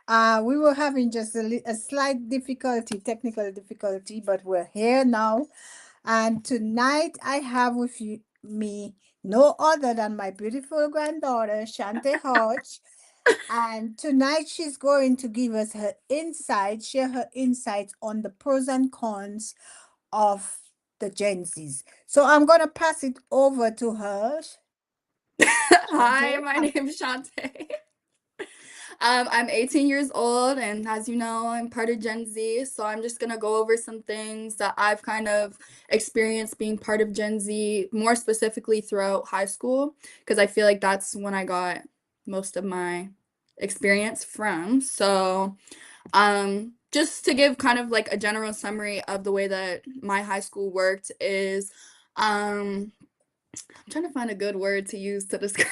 We were having just a slight difficulty, technical difficulty, but we're here now. And tonight I have with me no other than my beautiful granddaughter, Shante Hodge. And tonight she's going to give us her insights, share her insights on the pros and cons of the Gen Zs. So I'm going to pass it over to her. Hi, Shante, my name is Shantae. I'm 18 years old, and as you know, I'm part of Gen Z. So I'm just gonna go over some things that I've kind of experienced being part of Gen Z, more specifically throughout high school, because I feel like that's when I got most of my experience from. Just to give kind of like a general summary of the way that my high school worked is, I'm trying to find a good word to use to describe.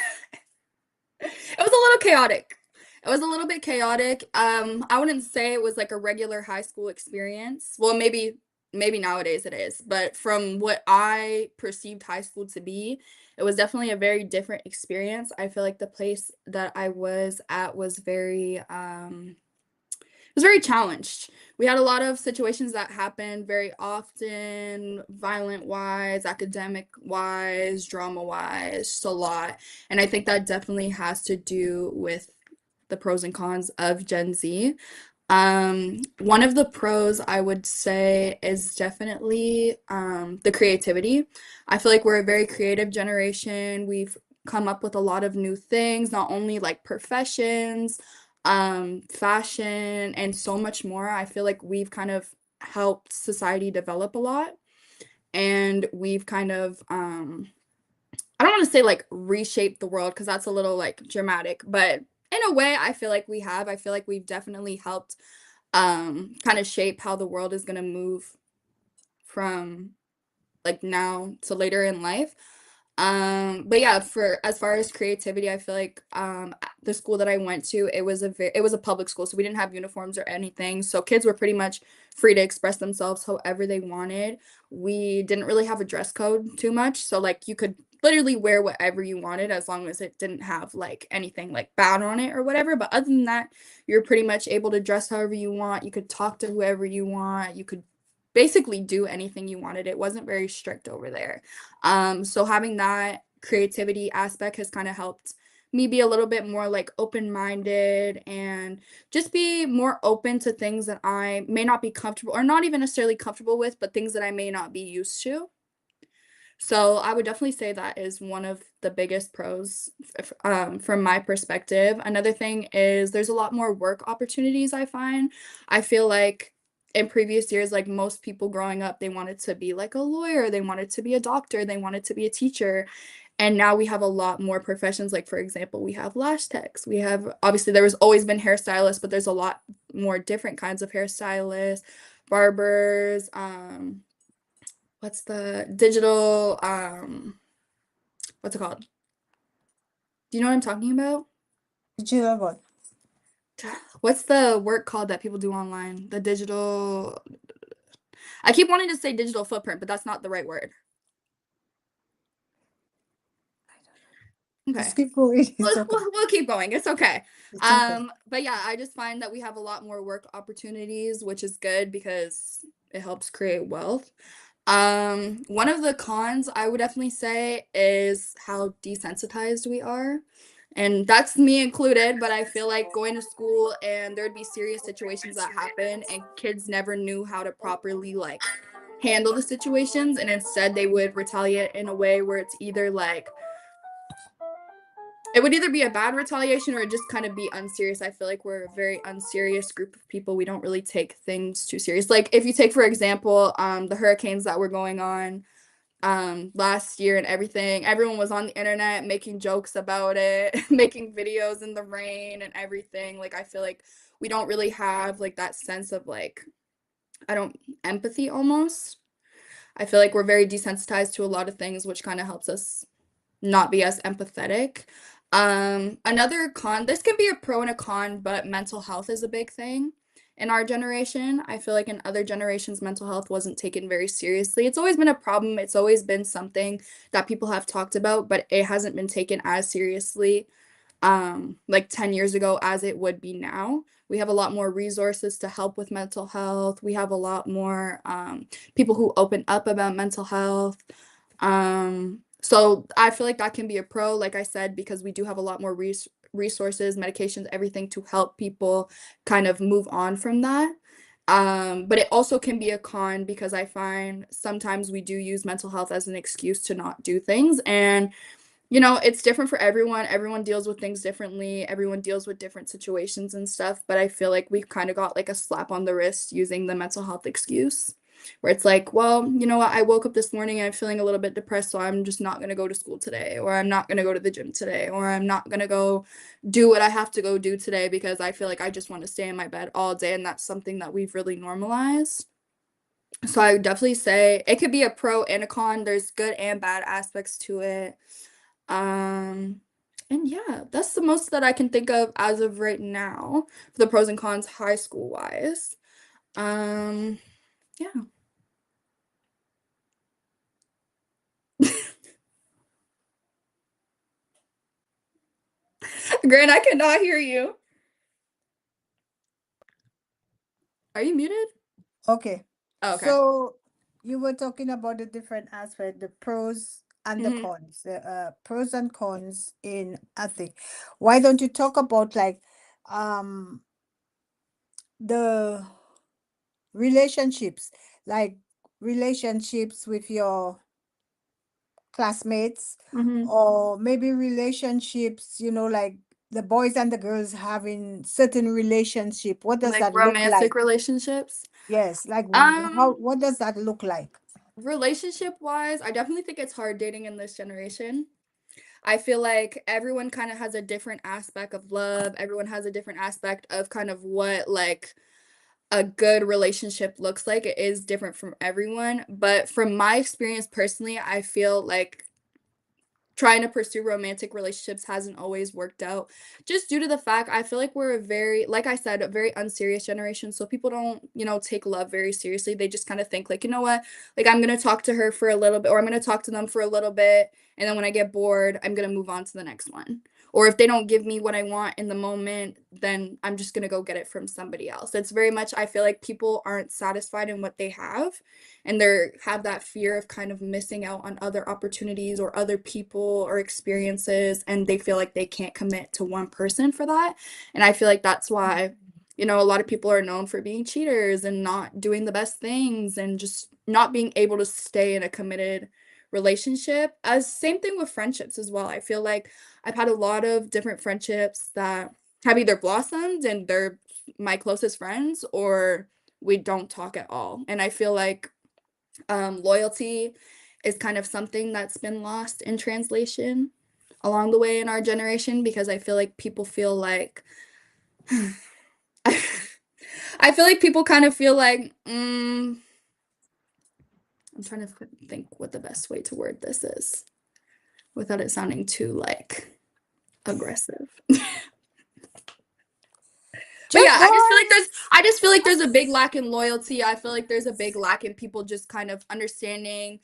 It was a little chaotic. It was a little bit chaotic. I wouldn't say it was like a regular high school experience. Well, maybe nowadays it is, but from what I perceived high school to be, it was definitely a very different experience. I feel like the place that I was at was very challenged. We had a lot of situations that happened very often, violent wise, academic wise, drama wise, just a lot. And I think that definitely has to do with the pros and cons of Gen Z. One of the pros I would say is definitely the creativity. I feel like we're a very creative generation. We've come up with a lot of new things, not only like professions, fashion, and so much more. I feel like we've kind of helped society develop a lot, and we've kind of I don't want to say like reshape the world because that's a little like dramatic, but in a way, I feel like we have. I feel like we've definitely helped kind of shape how the world is going to move from like now to later in life. But yeah, for as far as creativity, I feel like the school that I went to, it was a public school, so we didn't have uniforms or anything. So kids were pretty much free to express themselves however they wanted. We didn't really have a dress code too much, so like you could literally wear whatever you wanted as long as it didn't have like anything like bad on it or whatever. But other than that, you're pretty much able to dress however you want. You could talk to whoever you want. You could basically do anything you wanted. It wasn't very strict over there. So having that creativity aspect has kind of helped me be a little bit more like open-minded and just be more open to things that I may not be comfortable or not even necessarily comfortable with, but things that I may not be used to. So I would definitely say that is one of the biggest pros from my perspective. Another thing is there's a lot more work opportunities I find. I feel like in previous years, like most people growing up, they wanted to be like a lawyer, they wanted to be a doctor, they wanted to be a teacher. And now we have a lot more professions. Like, for example, we have lash techs. We have, obviously, there was always been hairstylists, but there's a lot more different kinds of hairstylists, barbers, what's the digital what's it called? Do you know what I'm talking about? Jill, what? What's the work called that people do online? The digital I keep wanting to say digital footprint, but that's not the right word. Just Okay. keep going. It's We'll, okay. we'll, we'll keep going. It's okay. It's okay. But yeah, I just find that we have a lot more work opportunities, which is good because it helps create wealth. One of the cons I would definitely say is how desensitized we are. And that's me included, but I feel like going to school and there'd be serious situations that happen and kids never knew how to properly like handle the situations and instead they would retaliate in a way where it's either like it would either be a bad retaliation or just kind of be unserious. I feel like we're a very unserious group of people. We don't really take things too serious. Like if you take for example, the hurricanes that were going on last year and everything, everyone was on the internet making jokes about it, making videos in the rain and everything. Like I feel like we don't really have like that sense of like I don't empathy almost. I feel like we're very desensitized to a lot of things, which kind of helps us not be as empathetic. Another con, this can be a pro and a con, but mental health is a big thing in our generation. I feel like in other generations, mental health wasn't taken very seriously. It's always been a problem, it's always been something that people have talked about, but it hasn't been taken as seriously like 10 years ago as it would be now. We have a lot more resources to help with mental health. We have a lot more people who open up about mental health. So I feel like that can be a pro, like I said, because we do have a lot more resources, medications, everything to help people kind of move on from that. But it also can be a con because I find sometimes we do use mental health as an excuse to not do things. And it's different for everyone. Everyone deals with things differently. Everyone deals with different situations and stuff. But I feel like we've kind of got like a slap on the wrist using the mental health excuse, where it's like, well, you know what? I woke up this morning and I'm feeling a little bit depressed, so I'm just not going to go to school today, or I'm not going to go to the gym today, or I'm not going to go do what I have to go do today because I feel like I just want to stay in my bed all day. And that's something that we've really normalized. So I would definitely say it could be a pro and a con. There's good and bad aspects to it. Um, and yeah, that's the most that I can think of as of right now for the pros and cons high school wise. Um, yeah. Grant, I cannot hear you. Are you muted? Okay. Oh, okay. So you were talking about the different aspects, the pros and the Hmm. cons, the pros and cons in a thing. Why don't you talk about like um the relationships, like relationships with your classmates, Hmm. or maybe relationships, like the boys and the girls having certain relationship. What does Like that look like? romantic relationships. Yes, like how, Um, what does that look like? Relationship wise, I definitely think it's hard dating in this generation. I feel like everyone kind of has a different aspect of love. Everyone has a different aspect of kind of what like a good relationship looks like. It is different from everyone, but from my experience personally, I feel like trying to pursue romantic relationships hasn't always worked out just due to the fact I feel like we're a very, like I said, a very unserious generation. So people don't, take love very seriously. They just kind of think like, you know what, like I'm gonna talk to her for a little bit, or I'm gonna talk to them for a little bit, and then when I get bored, I'm gonna move on to the next one. Or if they don't give me what I want in the moment, then I'm just gonna go get it from somebody else. It's very much, I feel like people aren't satisfied in what they have, and they have that fear of kind of missing out on other opportunities or other people or experiences, and they feel like they can't commit to one person for that. And I feel like that's why a lot of people are known for being cheaters and not doing the best things and just not being able to stay in a committed relationship. As same thing with friendships as well. I feel like I've had a lot of different friendships that have either blossomed and they're my closest friends, or we don't talk at all. And I feel like loyalty is kind of something that's been lost in translation along the way in our generation, because I feel like people feel like I feel like people kind of feel like I'm trying to think what the best way to word this is without it sounding too like aggressive. But Just yeah, go on. I just feel like there's a big lack in loyalty. I feel like there's a big lack in people just kind of understanding,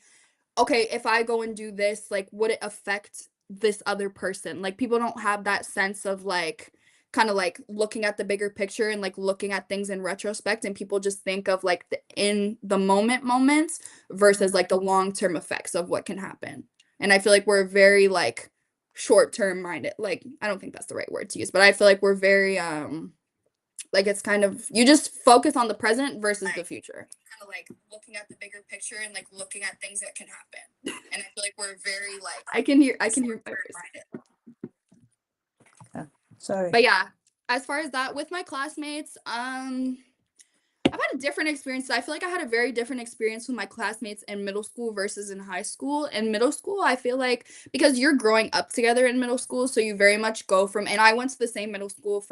okay, if I go and do this, like, would it affect this other person? Like, people don't have that sense of like, kind of like looking at the bigger picture and like looking at things in retrospect. And people just think of like the in the moment moments versus like the long term effects of what can happen. And I feel like we're very like short term minded. Like, I don't think that's the right word to use, but I feel like we're very, like it's kind of you just focus on the present versus the future. Kind of like looking at the bigger picture and like looking at things that can happen. And I feel like we're very like I can hear my voice. Sorry. But yeah, as far as that with my classmates, I've had a different experience. I feel like I had a very different experience with my classmates in middle school versus in high school. In middle school, I feel like because you're growing up together in middle school, so you very much go from, and I went to the same middle school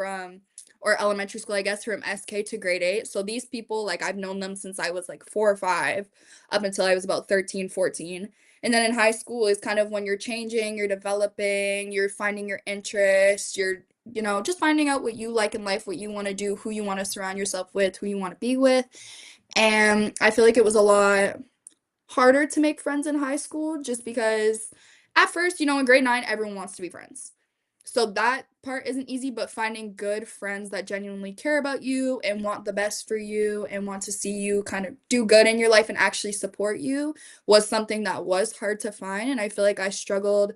or elementary school, I guess, from SK to grade 8. So these people, like, I've known them since I was like 4 or 5, up until I was about 13, 14. And then in high school is kind of when you're changing, you're developing, you're finding your interests, you're just finding out what you like in life, what you want to do, who you want to surround yourself with, who you want to be with. And I feel like it was a lot harder to make friends in high school just because at first, in grade 9, everyone wants to be friends. So that part isn't easy, but finding good friends that genuinely care about you and want the best for you and want to see you kind of do good in your life and actually support you was something that was hard to find. And I feel like I juggled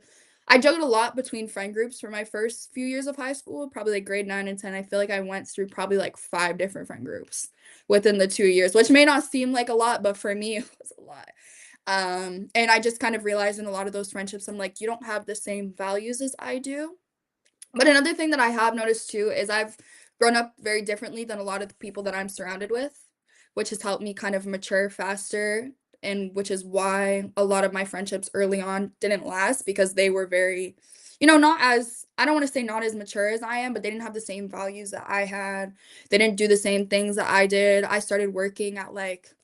a lot between friend groups for my first few years of high school, probably like grade 9 and 10. I feel like I went through probably like 5 different friend groups within the 2 years, which may not seem like a lot, but for me, it was a lot. And I just kind of realized in a lot of those friendships, I'm like, you don't have the same values as I do. But another thing that I have noticed too is I've grown up very differently than a lot of the people that I'm surrounded with, which has helped me kind of mature faster, and which is why a lot of my friendships early on didn't last because they were very, not as, I don't want to say not as mature as I am, but they didn't have the same values that I had. They didn't do the same things that I did. I started working at like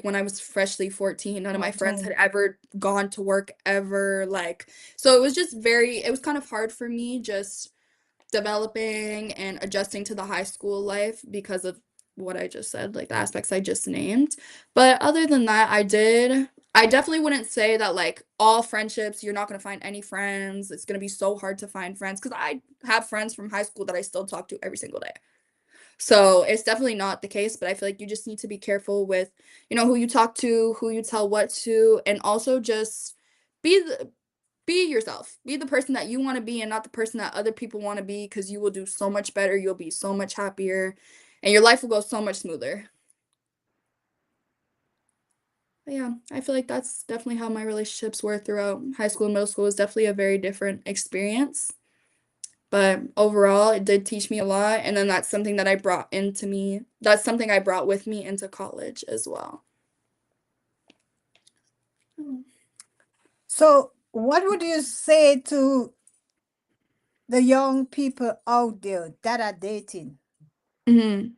when I was freshly 14, none of my friends had 14. ever gone to work ever. Like, so it was just it was kind of hard for me just developing and adjusting to the high school life because of what I just said, like the aspects I just named. But other than that, I definitely wouldn't say that like all friendships, you're not going to find any friends. It's going to be so hard to find friends because I have friends from high school that I still talk to every single day. So it's definitely not the case, but I feel like you just need to be careful with, who you talk to, who you tell what to, and also just be the, be yourself. Be the person that you want to be and not the person that other people want to be because you will do so much better. You'll be so much happier and your life will go so much smoother. But yeah, I feel like that's definitely how my relationships were throughout high school and middle school. It was definitely a very different experience. But overall, it did teach me a lot. And then that's something that I brought into me. That's something I brought with me into college as well. So, what would you say to the young people out there that are dating? Mhm.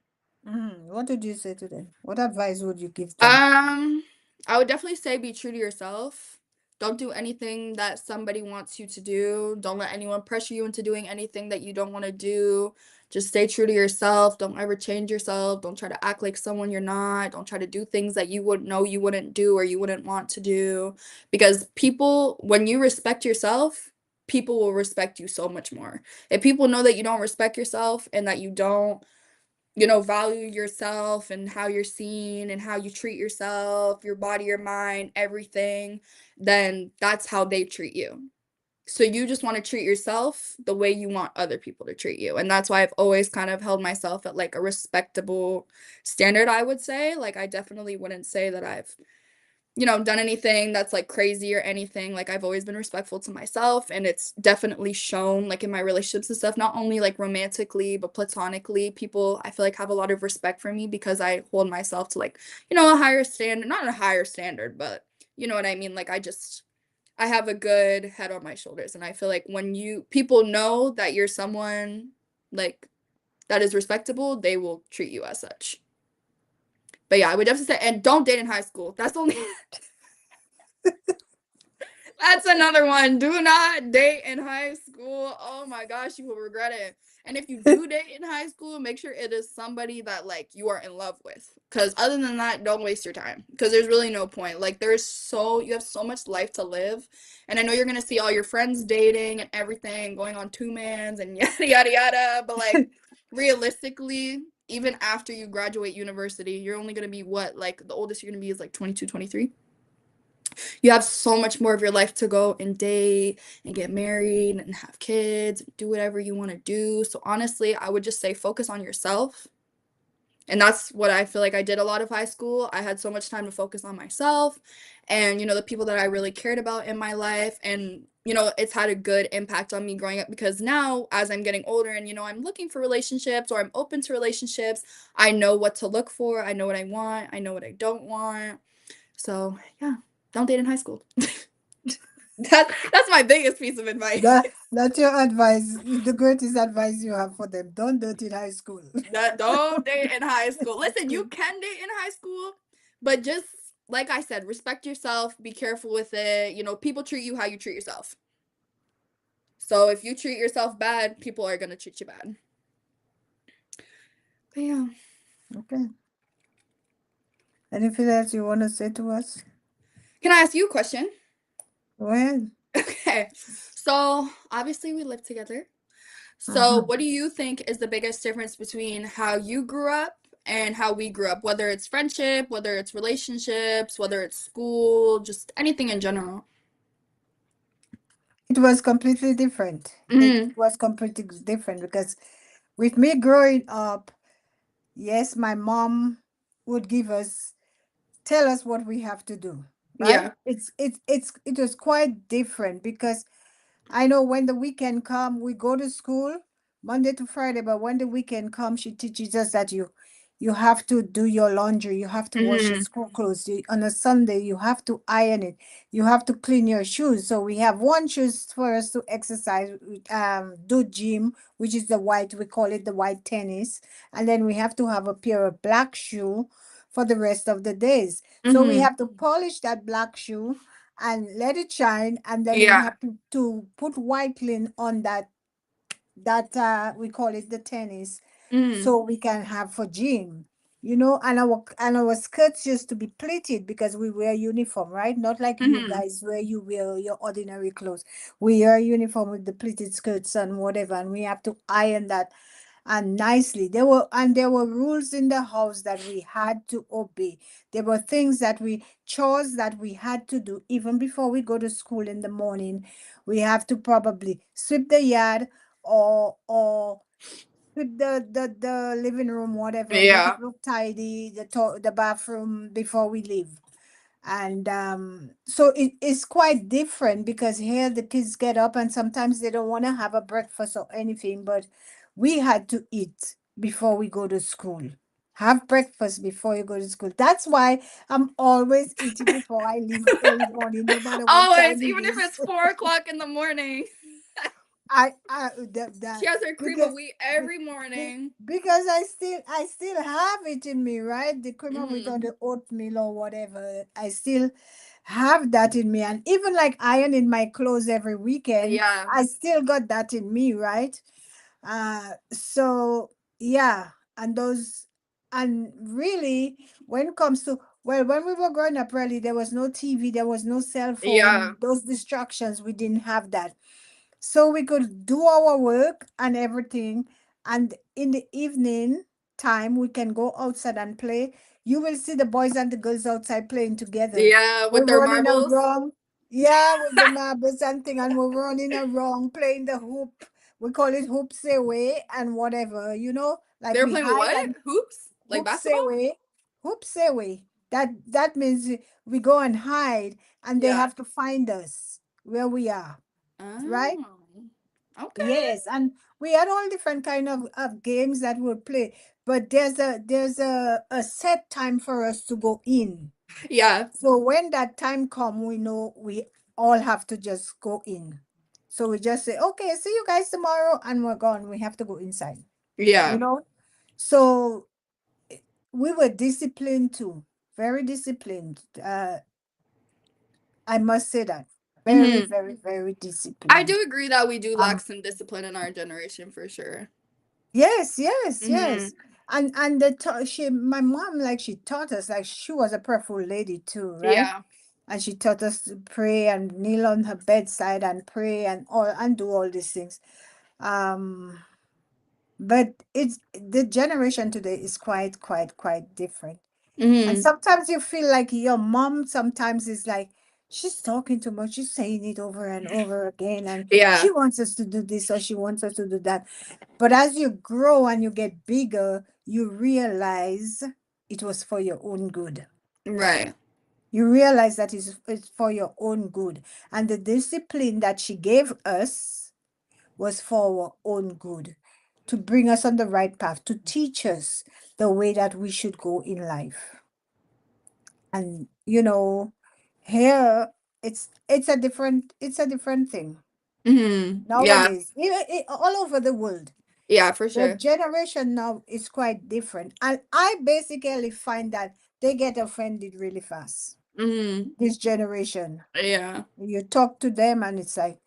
What would you say to them? What advice would you give them? Um, I would definitely say be true to yourself. Don't do anything that somebody wants you to do. Don't let anyone pressure you into doing anything that you don't want to do. Just stay true to yourself. Don't ever change yourself. Don't try to act like someone you're not. Don't try to do things that you wouldn't know you wouldn't do or you wouldn't want to do. Because people, when you respect yourself, people will respect you so much more. If people know that you don't respect yourself and that you don't value yourself and how you're seen and how you treat yourself, your body, your mind, everything, then that's how they treat you. So you just want to treat yourself the way you want other people to treat you. And that's why I've always kind of held myself at like a respectable standard, I would say. Like I definitely wouldn't say that I've done anything that's like crazy or anything. Like I've always been respectful to myself and it's definitely shown like in my relationships and stuff, not only like romantically, but platonically. People I feel like have a lot of respect for me because I hold myself to like, a higher standard, not a higher standard, but you know what I mean? Like I have a good head on my shoulders and I feel like when people know that you're someone like that is respectable, they will treat you as such. But yeah, I would definitely say and don't date in high school. That's the only That's another one. Do not date in high school. Oh my gosh, you will regret it. And if you do date in high school, make sure it is somebody that like you are in love with. Cause other than that, don't waste your time. Cause there's really no point. Like you have so much life to live. And I know you're gonna see all your friends dating and everything, going on two mans and yada yada yada. But like realistically, even after you graduate university, you're only gonna be what? Like the oldest you're gonna be is like 22, 23. You have so much more of your life to go and date and get married and have kids, do whatever you want to do. So honestly, I would just say focus on yourself. And that's what I feel like I did a lot of high school. I had so much time to focus on myself and the people that I really cared about in my life and it's had a good impact on me growing up because now as I'm getting older and I'm looking for relationships or I'm open to relationships, I know what to look for, I know what I want, I know what I don't want. So, yeah, don't date in high school. That's my biggest piece of advice. That's your advice, the greatest advice you have for them. Don't do it in high school. That don't date in high school. Listen, you can date in high school, but just like I said, respect yourself, be careful with it. People treat you how you treat yourself. So if you treat yourself bad, people are gonna treat you bad. But yeah. Okay. Anything else you want to say to us? Can I ask you a question? Go ahead. Okay. So obviously we live together. So, Mhm. what do you think is the biggest difference between how you grew up and how we grew up? Whether it's friendship, whether it's relationships, whether it's school, just anything in general. It was completely different. It Mm, was completely different because with me growing up, yes, my mom would tell us what we have to do, right? yeah. It was quite different because I know when the weekend come, we go to school Monday to Friday, but when the weekend comes, she teaches us that you have to do your laundry, you have to wash your Mm-hmm. school clothes. On a Sunday, you have to iron it, you have to clean your shoes. So we have one shoes for us to exercise, do gym, which is the white, we call it the white tennis, and then we have to have a pair of black shoe for the rest of the days. So we Mm-hmm. have to polish that black shoe and let it shine, and then we Yeah. have to put white clean on that we call it the tennis, Mm-hmm. so we can have for gym, and our skirts used to be pleated because we wear uniform, right? Not like you Mm-hmm. guys where you wear your ordinary clothes. We wear uniform with the pleated skirts and whatever, and we have to iron that and nicely. There were rules in the house that we had to obey. There were things that we chores that we had to do even before we go to school in the morning. We have to probably sweep the yard, or sweep the living room, whatever, make it Yeah. look tidy, the bathroom before we leave. And so it is quite different because here the kids get up and sometimes they don't want to have a breakfast or anything, but we had to eat before we go to school. Have breakfast before you go to school. That's why I'm always eating before I leave early morning, no matter what Always, time it even if is. it's 4 o'clock in the morning. I that She that has her cream of because wheat be, every be, morning. because I still have it in me, right? The cream of wheat Mm-hmm. or the oatmeal or whatever. I still have that in me, and even like ironing my clothes every weekend, Yeah. I still got that in me, right? So yeah, and really, when it comes to, well, when we were growing up, really, there was no TV, there was no cell Yeah. phone, those distractions, we didn't have that, so we could do our work and everything, and in the evening time we can go outside and play. You will see the boys and the girls outside playing together. Yeah, with We're their running marbles. around, yeah, with the marbles and thing, and we're running around playing the hoop. We call it hoops away and whatever, like They were we playing with hide what? and Hoops? Like hoops basketball? away, hoops away. That means we go and hide, and they Yeah. have to find us where we are, right? Oh. Okay. Yes, and we had all different kind of games that we'll play, but there's a set time for us to go in. Yeah. So when that time come, we know we all have to just go in. So we just say, okay, see you guys tomorrow, and we're gone. We have to go inside, you Yeah. know? So we were disciplined too, very disciplined. I must say that. Very, Hmm. very, very I disciplined. do agree that we do lack Um, some discipline in our generation for sure. Yes, yes, Hmm. yes. And my mom, like, she taught us, like, she was a prayerful lady too, right? Yeah. And she taught us to pray and kneel on her bedside and pray and do all these things. Um, but it's the generation today is quite different. And Hmm. sometimes you feel like your mom sometimes is like, she's talking too much, she's saying it over and over again, and she Yeah. wants us to do this or she wants us to do that. But as you grow and you get bigger, you realize it was for your own good. Right. You realize that it's for your own good. And the discipline that she gave us was for our own good, to bring us on the right path, to teach us the way that we should go in life. And here it's a different thing Hmm. Yeah. nowadays, all over the world. Yeah, for The sure. generation now is quite different, and I basically find that they get offended really fast. Hmm. This generation, Yeah. you talk to them and it's like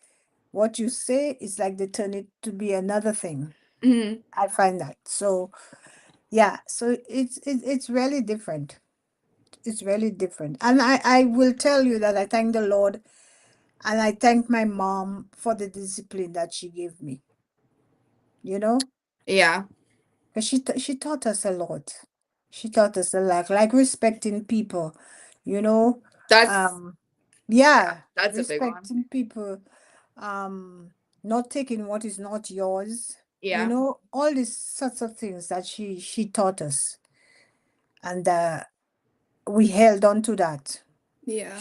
what you say is like they turn it to be another thing. Hmm. I find that. So yeah, so it's really different. It's really different. And I will tell you that I thank the Lord and I thank my mom for the discipline that she gave me. you know, Yeah. because she taught us a lot. She taught us a lot, like respecting people, you know, That's um, yeah, yeah, that's a big one. respecting people, um, not taking what is not yours, Yeah. all these sorts of things that she taught us, and we held on to that. Yeah.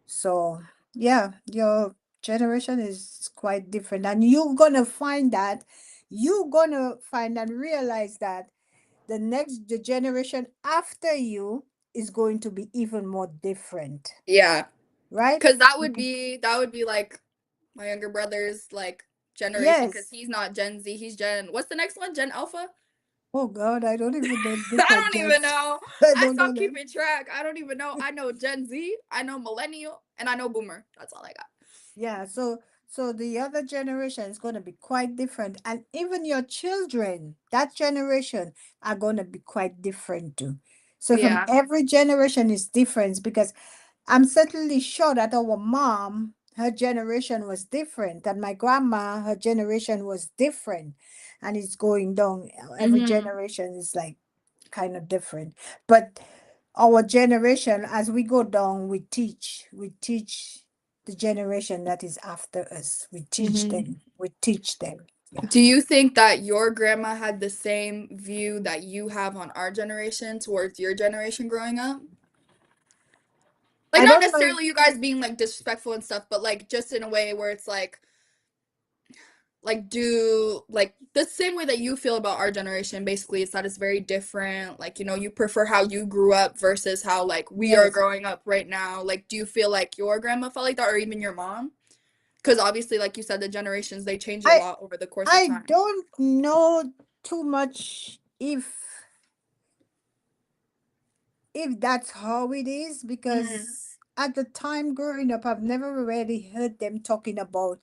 So, yeah, your generation is quite different. And you're gonna find and realize that the generation after you is going to be even more different, Yeah. right? Because Because, that would be like my younger brother's like generation because yes. he's not Gen Z, he's Gen what's the next one? Gen Alpha? Oh God, I don't even know I different don't even gens. know. I I don't know stopped them. keeping track. I don't even know. I know Gen Z, I know Millennial, and I know Boomer. That's all I got. Yeah, so the other generation is going to be quite different, and even your children, that generation, are going to be quite different too. So from Yeah. every generation is different, because I'm certainly sure that our mom, her generation was different, and my grandma, her generation was different, and it's going down. Every Mm-hmm. generation is like kind of different, but our generation, as we go down, we teach the generation that is after us. We teach Mm-hmm. them. We teach them. Yeah. Do you think that your grandma had the same view that you have on our generation towards your generation growing up? Like I not don't know. necessarily you guys being like disrespectful and stuff, but like just in a way where it's like do like the same way that you feel about our generation basically is that it's very different, like you prefer how you grew up versus how like we are Yes. growing up right now. Like do you feel like your grandma felt like that or even your mom? Because obviously like you said the generations they change a I lot over the course of I time. don't know too much if that's how it is, Mm, because at the time growing up, I've never really heard them talking about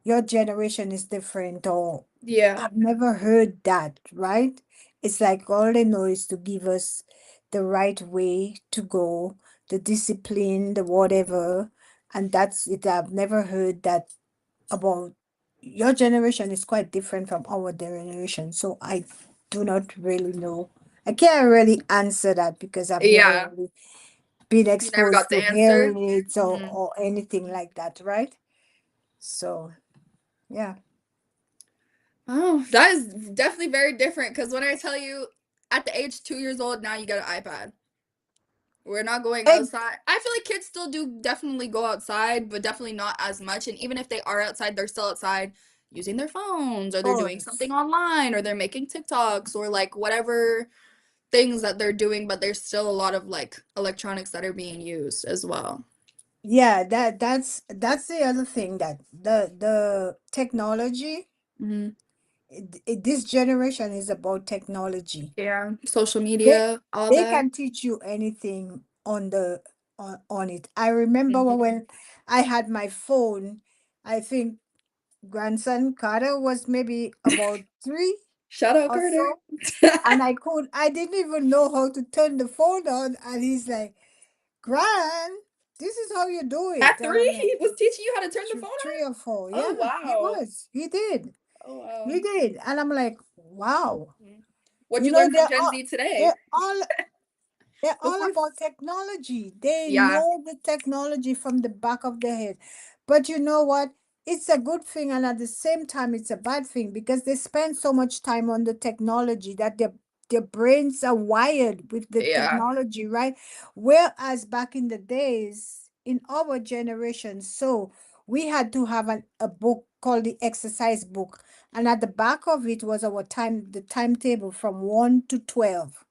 your generation is different, or yeah. I've never heard that, right? It's like all they know is to give us the right way to go, the discipline, the whatever, and that's it. I've never heard that about your generation is quite different from our generation. So I do not really know. I can't really answer that because I've never Yeah. really been You never exposed got the to answer. hearing it, Hmm. or anything like that, right? So, yeah. Oh, that is definitely very different because when I tell you at the age 2 years old now you get an iPad. We're not going outside. I feel like kids still do definitely go outside, but definitely not as much. And even if they are outside, they're still outside using their phones or they're doing Phones. something online or they're making TikToks or like whatever things that they're doing, but there's still a lot of like electronics that are being used as well. Yeah, that's the other thing, that the technology, Hmm. this generation is about technology. Yeah, social They media, all they that. can teach you anything on it. I remember Hmm. when I had my phone, I think grandson Carter was maybe about three Shout out or Carter. so, and I didn't even know how to turn the phone on, and he's like, Gran, this is how you do it. At And I'm three, like, he was teaching you how to turn the phone three on? or four. Oh, Yeah, he wow. was. He did. Oh, wow. He did. And I'm like, wow. Mhm. What'd you learn from They're Gen all Z today? they're all they're all Before, about technology. They yeah, know the technology from the back of their head. But you know what? It's a good thing, and at the same time, it's a bad thing, because they spend so much time on the technology that their brains are wired with the yeah. technology, right? Whereas back in the days, in our generation, so we had to have a book called the exercise book, and at the back of it was the timetable from 1 to 12,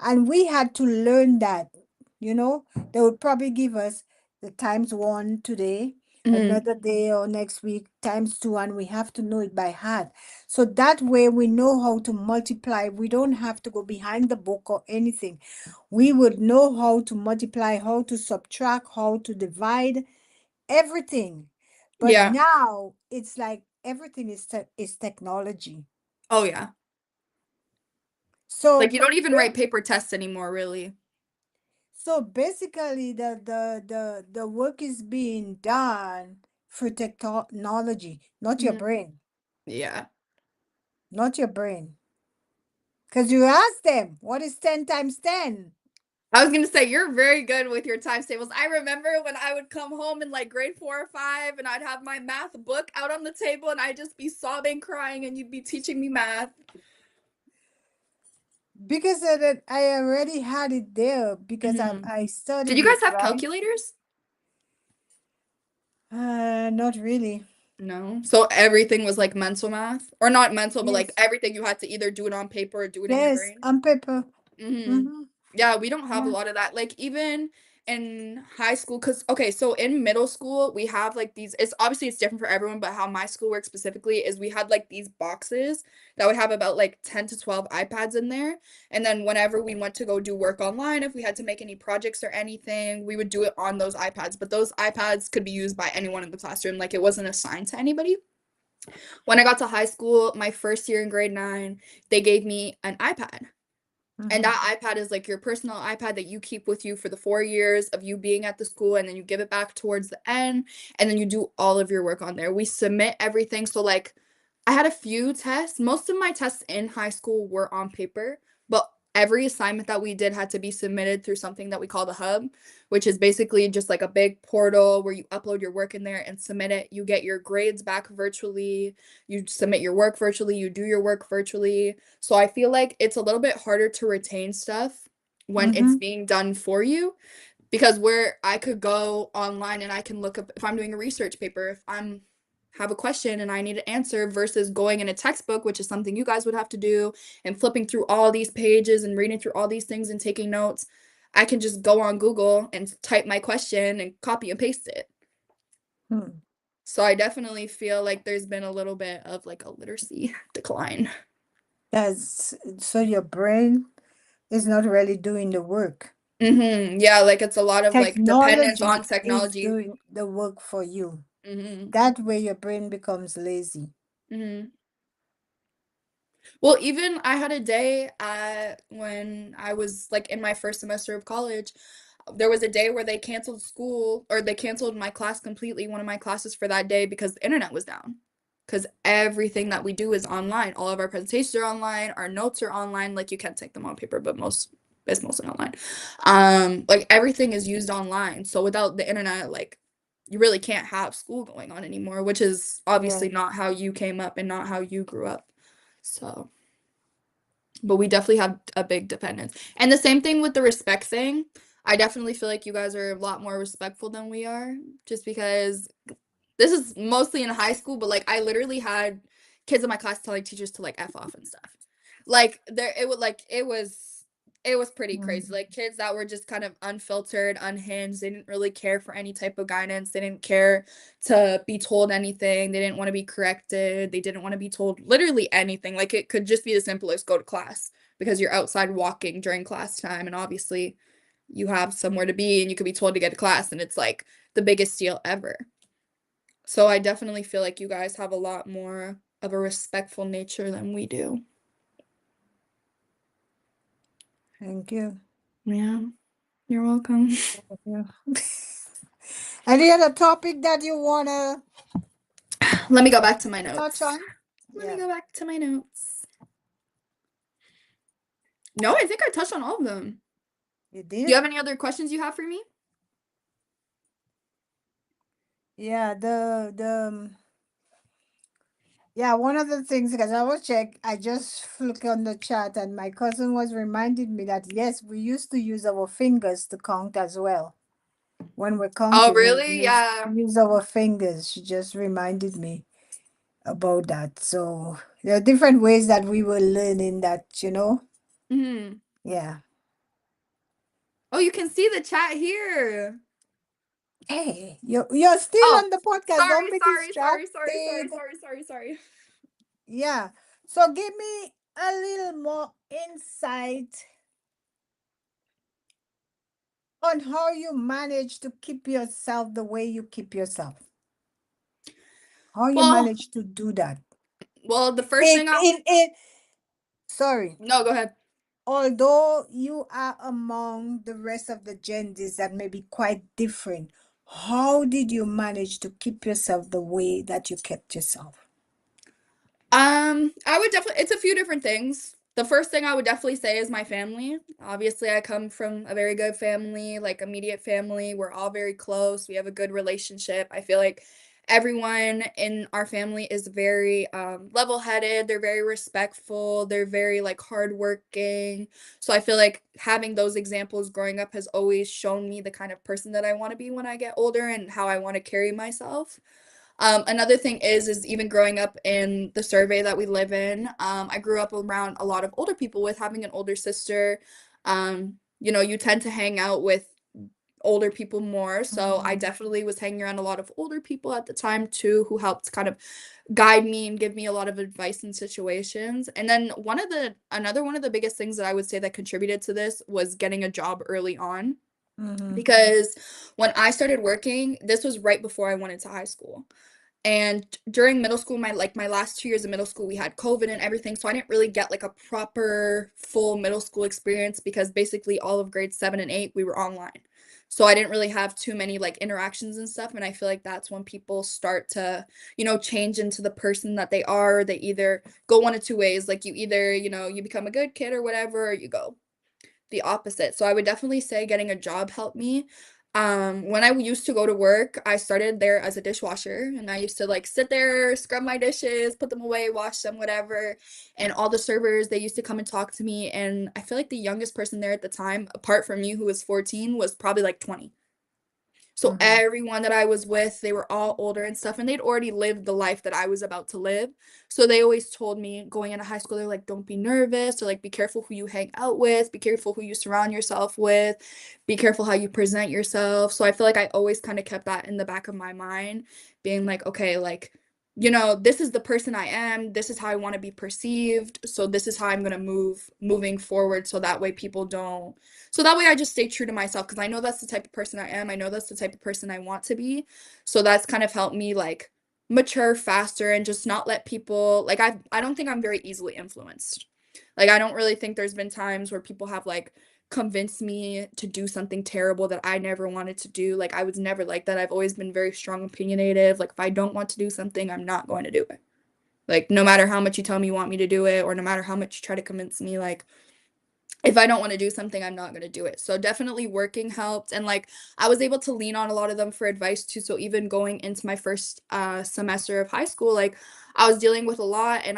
and we had to learn that, they would probably give us the times one today, Hmm. another day or next week, times two, and we have to know it by heart. So that way we know how to multiply. We don't have to go behind the book or anything. We would know how to multiply, how to subtract, how to divide, everything. But Yeah. now it's like everything is technology. Oh, yeah. Like So you don't even write paper tests anymore, really. So basically, the work is being done through technology, not your Hmm. brain. Yeah. not your brain. Because you asked them, what is 10 times 10? I was gonna say you're very good with your times tables. I remember when I would come home in like grade 4 or 5, and I'd have my math book out on the table, and I'd just be sobbing, crying, and you'd be teaching me math. Because of that, I already had it there because Hmm. I Did studied you guys it, have right? calculators? Not really. No. So everything was like mental math, or not mental, but like Yes. everything you had to either do it on paper or do it in your Yes, brain. on paper. Hmm. Mm-hmm. Yeah, we don't have a Yeah. lot of that. Like even in high school, because okay, so in middle school we have like these. It's obviously it's different for everyone, but how my school works specifically is we had like these boxes that would have about like 10 to 12 iPads in there, and then whenever we went to go do work online, if we had to make any projects or anything, we would do it on those iPads. But those iPads could be used by anyone in the classroom. Like it wasn't assigned to anybody. When I got to high school, my first year in grade 9, they gave me an iPad. And Mm-hmm. that iPad is like your personal iPad that you keep with you for the 4 years of you being at the school, and then you give it back towards the end, and then you do all of your work on there. We submit everything. So, like, I had a few tests. Most of my tests in high school were on paper, but every assignment that we did had to be submitted through something that we call the hub, which is basically just like a big portal where you upload your work in there and submit it. You get your grades back virtually, you submit your work virtually, you do your work virtually. So I feel like it's a little bit harder to retain stuff when it's Mm-hmm. being done for you, because where I could go online and I can look up if I'm doing a research paper, if I'm have a question and I need an answer, versus going in a textbook, which is something you guys would have to do, and flipping through all these pages and reading through all these things and taking notes. I can just go on Google and type my question and copy and paste it. Hmm. So I definitely feel like there's been a little bit of like a literacy decline. That's so your brain is not really doing the work. Yeah, like it's a lot of like dependence on Technology is technology. doing the work for you. hmm That way your brain becomes lazy. hmm Well, even I had a day when I was like in my first semester of college. There was a day where they canceled school, or they canceled my class completely, one of my classes for that day, because the internet was down. Because everything that we do is online. All of our presentations are online, our notes are online. Like you can't take them on paper, but it's mostly online. Like everything is used online. So without the internet, like you really can't have school going on anymore, which is Yeah. obviously not how you came up and not how you grew up. So, but we definitely have a big dependence. And the same thing with the respect thing. I definitely feel like you guys are a lot more respectful than we are, just because this is mostly in high school, but like I literally had kids in my class telling teachers to like F off and stuff. Like there it would like it was pretty crazy. Mhm. Like kids that were just kind of unfiltered, unhinged. They didn't really care for any type of guidance. They didn't care to be told anything. They didn't want to be corrected. They didn't want to be told literally anything. Like it could just be as simple as go to class, because you're outside walking during class time, and obviously you have somewhere to be and you could be told to get to class, and it's like the biggest deal ever. So I definitely feel like you guys have a lot more of a respectful nature than we do. Thank you. Yeah, you're welcome. Yeah. Any other topic that you wanna Let me go back to my touch notes. on? Let me Yeah, go back to my notes. No, I think I touched on all of them. you Do you did. have any other questions you have for me? Yeah, yeah, one of the things because I was check, I just look on the chat and my cousin was reminding me that yes, we used to use our fingers to count as well. When we're Oh, counting, really? Yeah. we use our fingers. She just reminded me about that. So there are different ways that we were learning that. hmm Yeah. Oh, you can see the chat here. Hey, you're still Oh, on the podcast. Don't sorry, be sorry, sorry, sorry, distracted. sorry, sorry, sorry, sorry. Yeah. So give me a little more insight on how you manage to keep yourself the way you keep yourself. How you Well, manage to do that. the first In thing I in in sorry. no, go ahead. Although you are among the rest of the genders that may be quite different, how did you manage to keep yourself the way that you kept yourself? I would definitely, it's a few different things. The first thing I would definitely say is my family. Obviously, I come from a very good family, like immediate family. We're all very close. We have a good relationship. I feel like everyone in our family is very level-headed. They're very respectful. They're very like hardworking. So I feel like having those examples growing up has always shown me the kind of person that I want to be when I get older and how I want to carry myself. Another thing is even growing up in the survey that we live in, I grew up around a lot of older people with having an older sister. You tend to hang out with older people more. So I Mm-hmm. definitely was hanging around a lot of older people at the time too, who helped kind of guide me and give me a lot of advice in situations. And then another one of the biggest things that I would say that contributed to this was getting a job early on. Mm-hmm. Because when I started working, this was right before I went into high school. And during middle school, my last 2 years of middle school, we had COVID and everything, so I didn't really get like a proper full middle school experience because basically all of grades 7 and 8 we were online. So I didn't really have too many like interactions and stuff, and I feel like that's when people start to, change into the person that they are. They either go one of two ways, like you either, you become a good kid or whatever, or you go the opposite. So I would definitely say getting a job helped me. When I used to go to work, I started there as a dishwasher and I used to like sit there, scrub my dishes, put them away, wash them, whatever. And all the servers, they used to come and talk to me. And I feel like the youngest person there at the time, apart from me, who was 14, was probably like 20. So Mm-hmm. everyone that I was with, they were all older and stuff, and they'd already lived the life that I was about to live. So they always told me going into high school, they're like, don't be nervous, or like, be careful who you hang out with, be careful who you surround yourself with, be careful how you present yourself. So I feel like I always kind of kept that in the back of my mind, being like, okay, like, this is the person I am, this is how I want to be perceived, so this is how I'm gonna moving forward, so that way people don't so that way I just stay true to myself because I know that's the type of person I am. I know that's the type of person I want to be. So that's kind of helped me like mature faster and just not let people like I don't think I'm very easily influenced. Like I don't really think there's been times where people have like convinced me to do something terrible that I never wanted to do. Like I was never like that. I've always been very strong opinionative. Like if I don't want to do something, I'm not going to do it. Like no matter how much you tell me you want me to do it or no matter how much you try to convince me like if I don't want to do something, I'm not going to do it. So definitely working helped. And like I was able to lean on a lot of them for advice too. So even going into my first semester of high school, like I was dealing with a lot and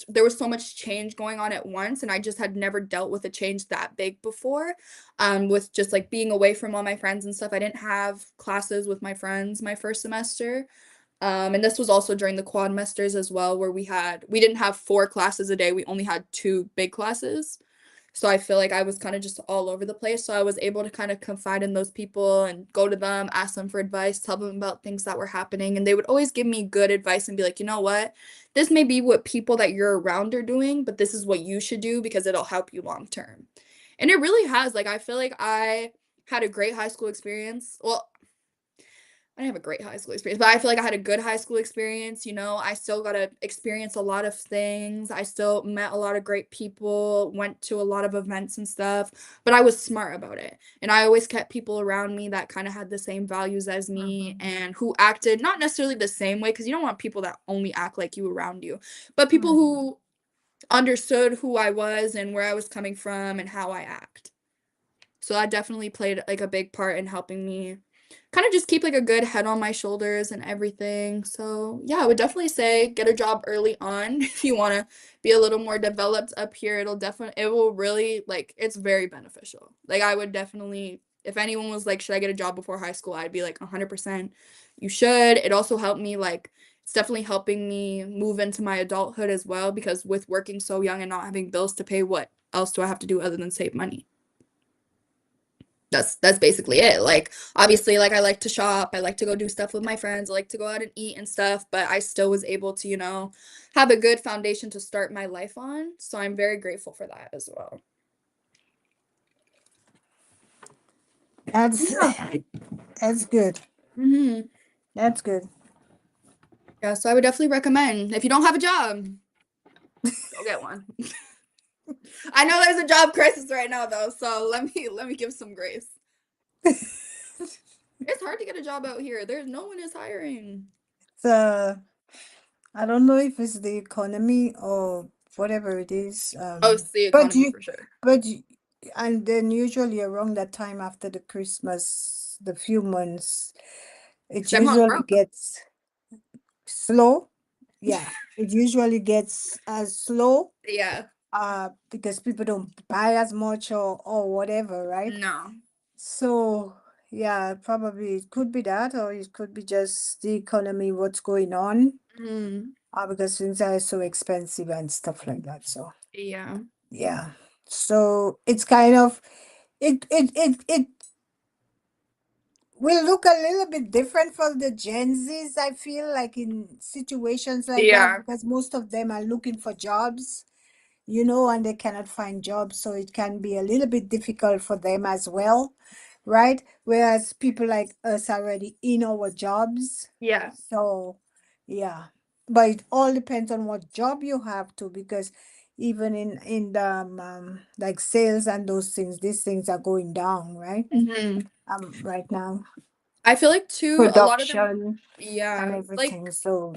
there was so much change going on at once. And I just had never dealt with a change that big before. With just like being away from all my friends and stuff. I didn't have classes with my friends my first semester. And this was also during the quadmesters as well, where we didn't have 4 classes a day. We only had 2 big classes. So I feel like I was kind of just all over the place. So I was able to kind of confide in those people and go to them, ask them for advice, tell them about things that were happening. And they would always give me good advice and be like, you know what? This may be what people that you're around are doing, but this is what you should do because it'll help you long term. And it really has. Like, I feel like I had a great high school experience. Well, I didn't have a great high school experience, but I feel like I had a good high school experience. I still got to experience a lot of things. I still met a lot of great people, went to a lot of events and stuff, but I was smart about it. And I always kept people around me that kind of had the same values as me Mm-hmm. and who acted not necessarily the same way, because you don't want people that only act like you around you, but people Mm-hmm. who understood who I was and where I was coming from and how I act. So that definitely played like a big part in helping me kind of just keep like a good head on my shoulders and everything. So, yeah, I would definitely say get a job early on if you want to be a little more developed up here. It will really like it's very beneficial. Like I would definitely if anyone was like, should I get a job before high school? I'd be like 100% you should. It also helped me like it's definitely helping me move into my adulthood as well because with working so young and not having bills to pay, what else do I have to do other than save money? That's basically it. Like obviously like I like to shop, I like to go do stuff with my friends, I like to go out and eat and stuff, but I still was able to, have a good foundation to start my life on. So I'm very grateful for that as well. That's Yeah. that's good. Hmm. That's good. Yeah, so I would definitely recommend if you don't have a job, go get one. I know there's a job crisis right now though, so let me give some grace. It's hard to get a job out here. There's no one is hiring. So I don't know if it's the economy or whatever it is. Oh, it's the But economy you, for sure. but you, and then usually around that time after the Christmas, the few months, it Because everyone's usually broke. gets slow. Yeah, it usually gets slow Yeah. because people don't buy as much or whatever, right? No. So yeah, probably it could be that, or it could be just the economy, what's going on, Mm, because things are so expensive and stuff like that. So yeah. yeah, so it's kind of it will look a little bit different for the Gen Zs, I feel like in situations like that, Yeah. because most of them are looking for jobs, and they cannot find jobs, so it can be a little bit difficult for them as well, right? Whereas people like us are already in our jobs, Yeah. so yeah. But it all depends on what job you have to, because even in the like sales and those things, these things are going down, right? Hmm. Right now, I feel like too, a lot of them, production and yeah, everything. like So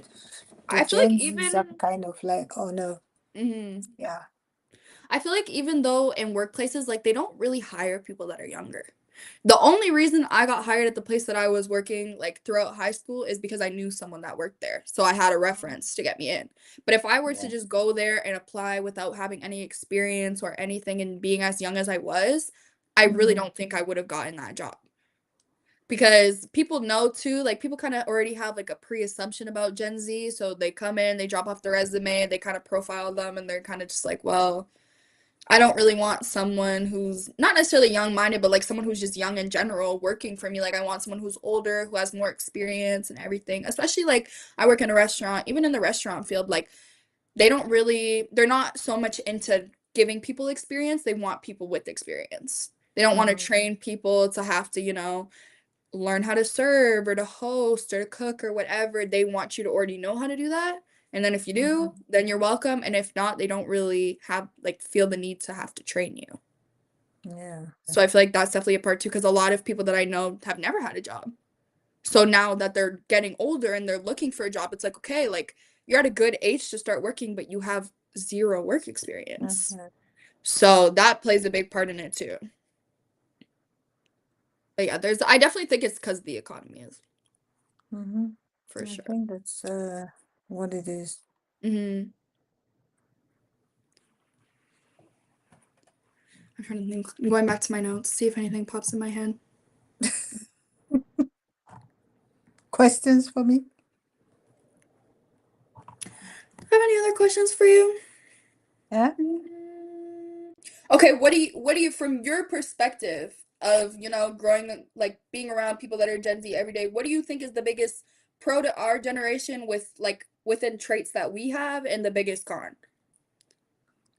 the I feel like Gen Zs are even, kind of like, oh no, mhm. yeah. I feel like even though in workplaces, like they don't really hire people that are younger. The only reason I got hired at the place that I was working like throughout high school is because I knew someone that worked there. So I had a reference to get me in. But if I were to Yeah. just go there and apply without having any experience or anything and being as young as I was, I really Mm-hmm. don't think I would have gotten that job. Because people know too, like people kind of already have like a pre-assumption about Gen Z. So they come in, they drop off their resume, they kind of profile them, and they're kind of just like, well, I don't really want someone who's not necessarily young-minded, but like someone who's just young in general working for me. Like I want someone who's older, who has more experience and everything. Especially like I work in a restaurant, even in the restaurant field, like they're not so much into giving people experience. They want people with experience. They don't want to Mm-hmm. train people to have to, learn how to serve or to host or to cook or whatever. They want you to already know how to do that. And then if you Mm-hmm. do, then you're welcome. And if not, they don't really have like feel the need to have to train you. Yeah. So I feel like that's definitely a part too, because a lot of people that I know have never had a job. So now that they're getting older and they're looking for a job, it's like, okay, like you're at a good age to start working, but you have zero work experience. Mm-hmm. So that plays a big part in it too. But yeah, I definitely think it's because the economy is Mm-hmm. for I sure. think that's what it is. Hmm. I'm trying to think. I'm going back to my notes, see if anything pops in my head. Questions for me? Do I have any other questions for you? Yeah. Okay, what do you from your perspective of, growing like being around people that are Gen Z every day, what do you think is the biggest pro to our generation with like within traits that we have and the biggest con?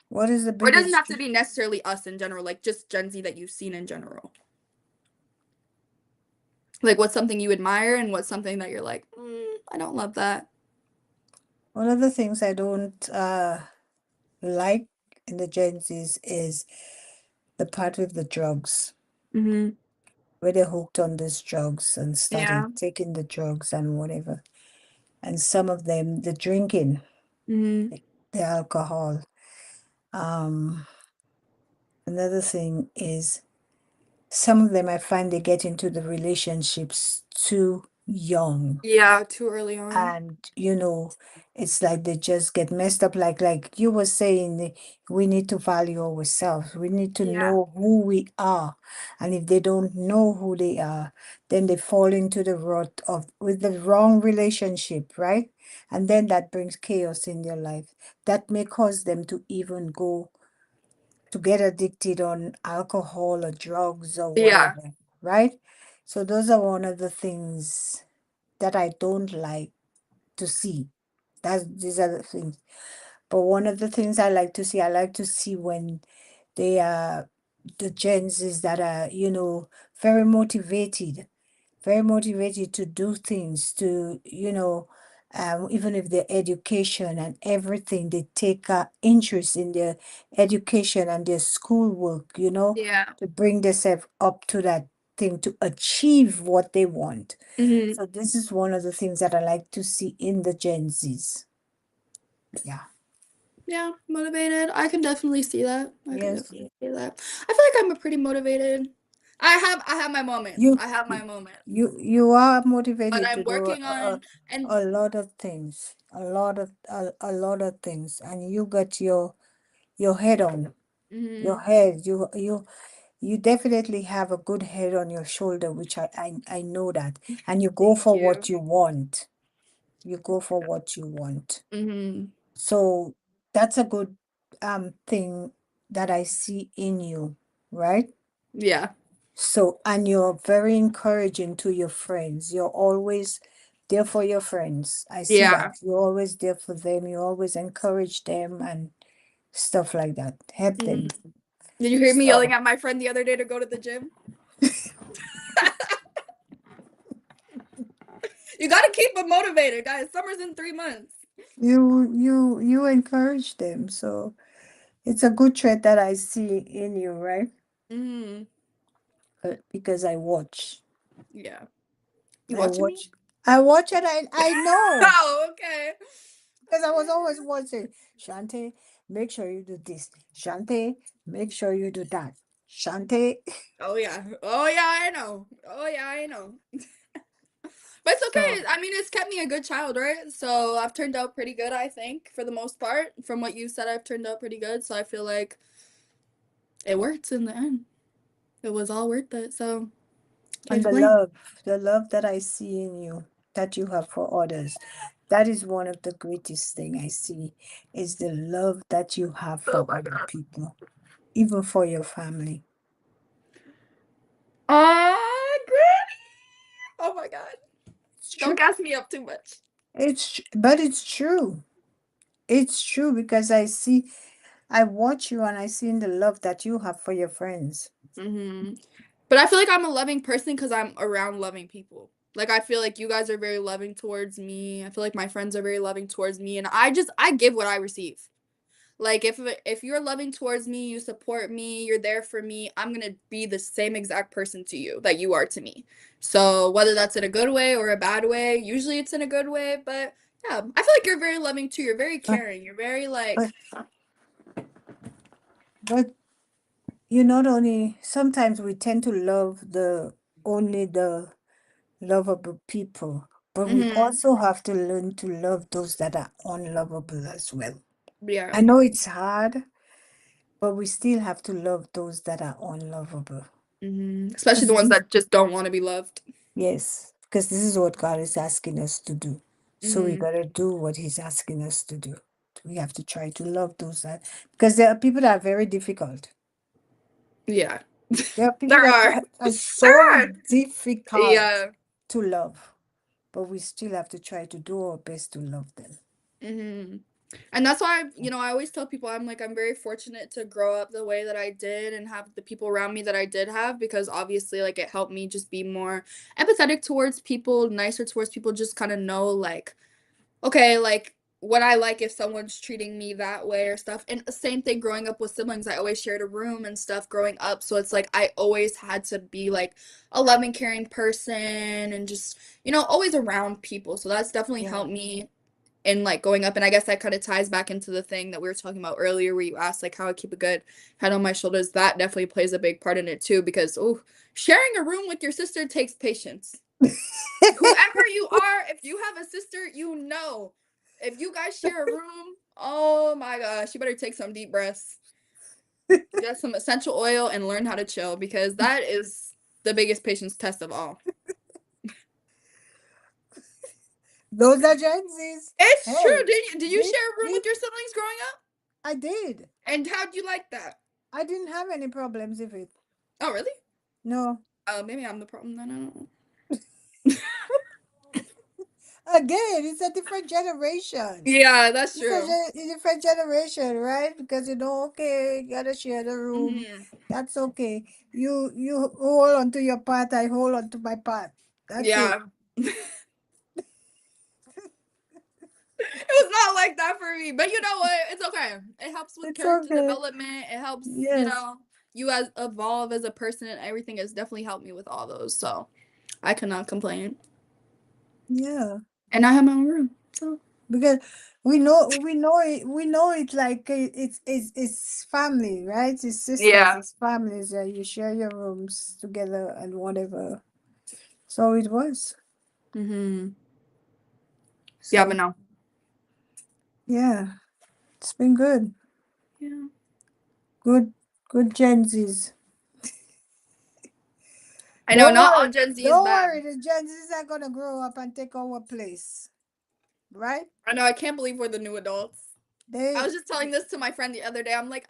What is the Or it doesn't biggest? have to be necessarily us in general, like just Gen Z that you've seen in general. Like what's something you admire and what's something that you're like, I don't love that. One of the things I don't like in the Gen Zs is the part with the drugs, Mm-hmm. where they're hooked on these drugs and starting Yeah. taking the drugs and whatever. And some of them, the drinking, Mm-hmm. the alcohol. Um, Another thing is some of them I find they get into the relationships too young. Yeah, too early on. And it's like they just get messed up, like you were saying, we need to value ourselves, we need to Yeah. know who we are. And if they don't know who they are, then they fall into the rut of with the wrong relationship, right? And then that brings chaos in their life, that may cause them to even go to get addicted on alcohol or drugs or Yeah. whatever, right? So those are one of the things that I don't like to see. These are the things. But one of the things I like to see when they are the gens is that are, very motivated, very motivated to do things, to, even if their education and everything, they take interest in their education and their schoolwork, Yeah. to bring themselves up to that thing, to achieve what they want. Mm-hmm. So this is one of the things that I like to see in the Gen Zs. Yeah. Yeah, motivated. I can definitely see that. I can Yes. definitely see that. I feel like I'm a pretty motivated. I have my moments. You I have my moments. you are But motivated to I'm do working on and a lot of things, a lot of things, and you got your head on your mhm, head. You definitely have a good head on your shoulder, which I know that, and you go thank for you. what you want. You go for what you want. Mhm. So that's a good thing that I see in you, right? Yeah. So, and you're very encouraging to your friends. You're always there for your friends. I see that. Yeah. You're always there for them. You always encourage them and stuff like that. Help them. Mhm. Did you hear me yelling So, at my friend the other day to go to the gym? You got to keep them motivated, guys. Summer's in 3 months. you encourage them. So it's a good trait that I see in you, right? Mhm. Because I watch. Yeah. You I watching me? watch. I watch and I know. Oh, okay. Because I was always watching, Shante, make sure you do this. Shante, make sure you do that. Shante. Oh yeah. Oh yeah, I know. Oh yeah, I know. But it's So, okay. I mean, it's kept me a good child, right? So I've turned out pretty good, I think, for the most part. From what you said, I've turned out pretty good. So I feel like it worked in the end. It was all worth it. So can't and complain. the love that I see in you, that you have for others, that is one of the greatest thing I see, is the love that you have for other people, even for your family. Ah, Granny! Oh my God. It's Don't true. gas me up too much. But it's true. It's true because I watch you and I see in the love that you have for your friends. Hmm. But I feel like I'm a loving person because I'm around loving people. Like I feel like you guys are very loving towards me. I feel like my friends are very loving towards me, and I give what I receive. Like if you're loving towards me, you support me, you're there for me, I'm gonna be the same exact person to you that you are to me. So whether that's in a good way or a bad way, usually it's in a good way, but yeah, I feel like you're very loving too. You're very But caring. You're very but like, but you not only sometimes we tend to love the only the lovable people, but we mm-hmm. also have to learn to love those that are unlovable as well. Yeah. I know it's hard, but we still have to love those that are unlovable. Mm-hmm. Especially Because the ones that just don't want to be loved. yes, because this is what God is asking us to do. So we Mm-hmm. gotta do what He's asking us to do. We have to try to love those that, because there are people that are very difficult. Yeah. There are people There that are. are There so are. difficult Yeah. to love, but we still have to try to do our best to love them. Mm-hmm. And that's why, I always tell people I'm like, I'm very fortunate to grow up the way that I did and have the people around me that I did have because obviously, like, it helped me just be more empathetic towards people, nicer towards people, just kind of know, like, okay, like, what I like if someone's treating me that way or stuff. And the same thing growing up with siblings, I always shared a room and stuff growing up. So it's like, I always had to be like a loving, caring person and just, always around people. So that's definitely Yeah. helped me and like going up, and I guess that kind of ties back into the thing that we were talking about earlier where you asked like how I keep a good head on my shoulders. That definitely plays a big part in it too because oh, sharing a room with your sister takes patience. Whoever you are, if you have a sister, if you guys share a room, oh my gosh, you better take some deep breaths, get some essential oil and learn how to chill because that is the biggest patience test of all. Those are Gen Zs. It's true. Hey, Did you this, share a room this, with your siblings growing up? I did. And how'd you like that? I didn't have any problems with it. Oh, really? No. Oh, maybe I'm the problem then. I don't know. Again, it's a different generation. Yeah, that's It's a true. different generation, right? Because okay, you gotta share the room. Hmm. That's okay. You hold on to your part, I hold on to my part. That's it. Yeah. It was not like that for me. But you know what? It's okay. It helps with It's character okay. development. It helps, Yes. you as evolve as a person and everything has definitely helped me with all those. So I cannot complain. Yeah. And I have my own room. So because we know it like it's family, right? It's sisters, Yeah. it's families. You share your rooms together and whatever. So it was. Mm-hmm. Yeah, but So no. yeah, it's been good. Yeah. Good, good Gen Zs. I know Don't not all worry, Gen Z is don't bad. worry. The Gen Zs are gonna grow up and take our place, right? I know I can't believe we're the new adults. I They was just telling this to my friend the other day. I'm like,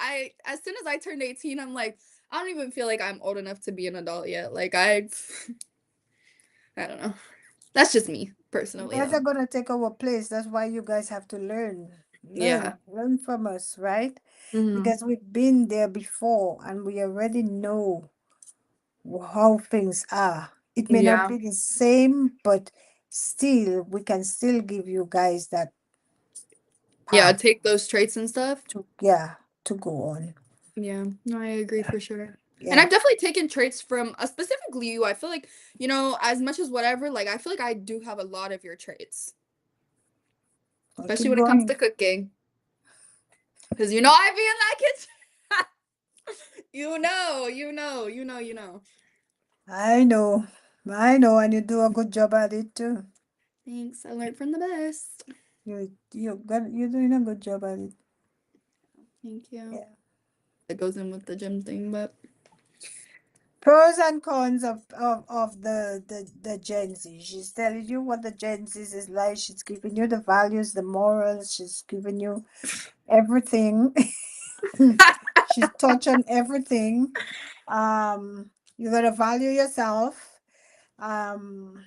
as soon as I turned 18, I'm like, I don't even feel like I'm old enough to be an adult yet. Like I don't know. That's just me You personally guys though. are gonna take our place. That's why you guys have to learn, Yeah. learn from us, right? Hmm. Because we've been there before and we already know how things are. It may not Yeah. be the same, but still, we can still give you guys that Yeah, path take those traits and stuff. to, yeah, to go on. Yeah, no, I agree Yeah, for sure. And yeah. I've definitely taken traits from specifically you. I feel like, as much as whatever, like I feel like I do have a lot of your traits, I'll especially keep when it comes going. to cooking. Because I be in that kitchen. You know. I know, and you do a good job at it too. Thanks. I learned from the best. You're doing a good job at it. Thank you. Yeah. It goes in with the gym thing, but Pros and cons of the Gen Z. She's telling you what the Gen Z is like. She's giving you the values, the morals. She's giving you everything. She's touching everything. You gotta value yourself. Um,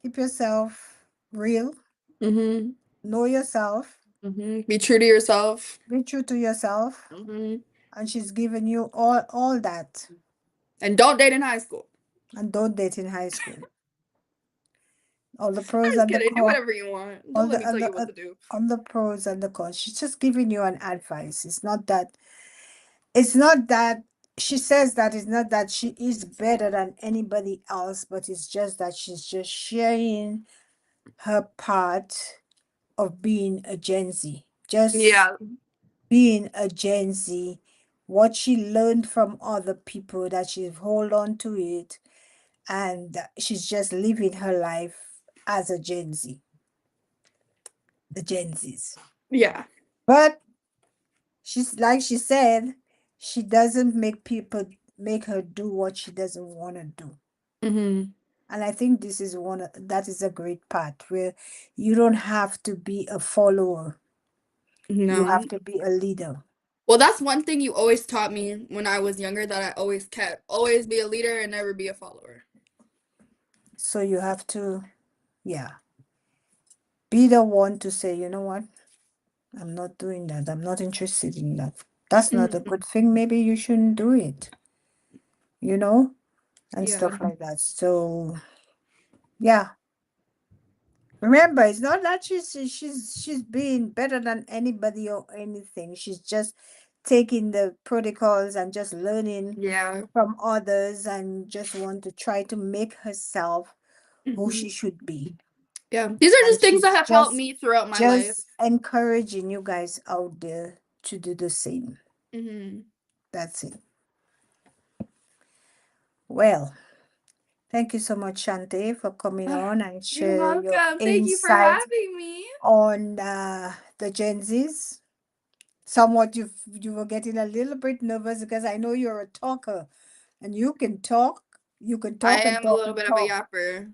keep yourself real. mm-hmm. Know yourself. Mm-hmm. Be true to yourself. Be true to yourself. Mm-hmm. And she's giving you all that. And don't date in high school. And don't date in high school. All the I'm pros just and the kidding. Do cons. whatever you want. All Don't let the me tell other you what to do. on the pros and the cons. She's just giving you an advice. It's not that she says that it's not that she is better than anybody else, but it's just that she's just sharing her part of being a Gen Z. Just Yeah. being a Gen Z, what she learned from other people that she hold on to it, and she's just living her life as a Gen Z, the Gen Zs. Yeah. But she's like she said, she doesn't make her do what she doesn't want to do. Mm-hmm. And I think that is a great part where you don't have to be a follower. You No. have to be a leader. Well, that's one thing you always taught me when I was younger that I always kept. Always be a leader and never be a follower. So you have to, yeah, be the one to say, you know what? I'm not doing that. I'm not interested in that. That's not a Mm-hmm. good thing. Maybe you shouldn't do it, you know, and Yeah. stuff like that. So, yeah, remember, it's not that she's being better than anybody or anything. She's just taking the protocols and just learning Yeah. from others and just want to try to make herself who Hmm. she should be. Yeah. These are just And things that she's have helped me throughout my life. just encouraging you guys out there to do the same. Hmm. That's it. Well, thank you so much, Shante, for coming on and You're share your welcome. Thank you for insight having me. on the Gen Zs. Somewhat you were getting a little bit nervous because I know you're a talker and you can I talk and am a talk little and bit of a talk, yapper.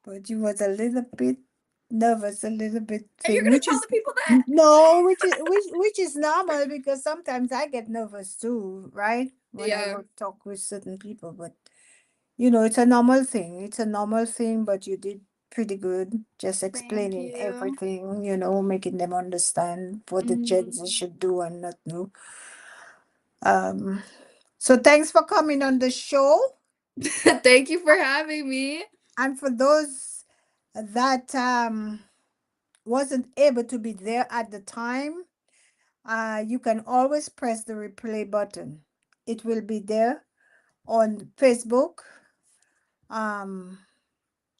but you was a little bit nervous, a little bit And you're thing, gonna which tell is the people that. no, which is normal because sometimes I get nervous too, right? When I Yeah. go talk with certain people, but you know, it's a normal thing. It's a normal thing, but you did pretty good just Thank explaining you. everything, making them understand what the Gen Hmm. Z should do and not do. Um, so thanks for coming on the show. Thank you for having me. And for those that wasn't able to be there at the time, you can always press the replay button. It will be there on Facebook. Um,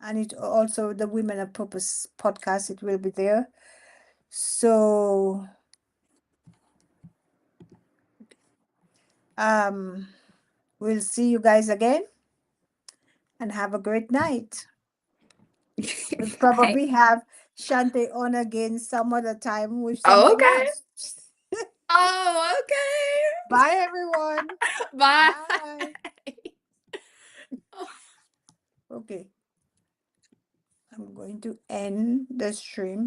and it also the Women of Purpose podcast, it will be there. So we'll see you guys again and have a great night. We'll Hey. probably have Shante on again some other time with Oh, something okay. else. Oh, okay. Bye, everyone. Bye. Bye. Okay. I'm going to end the stream.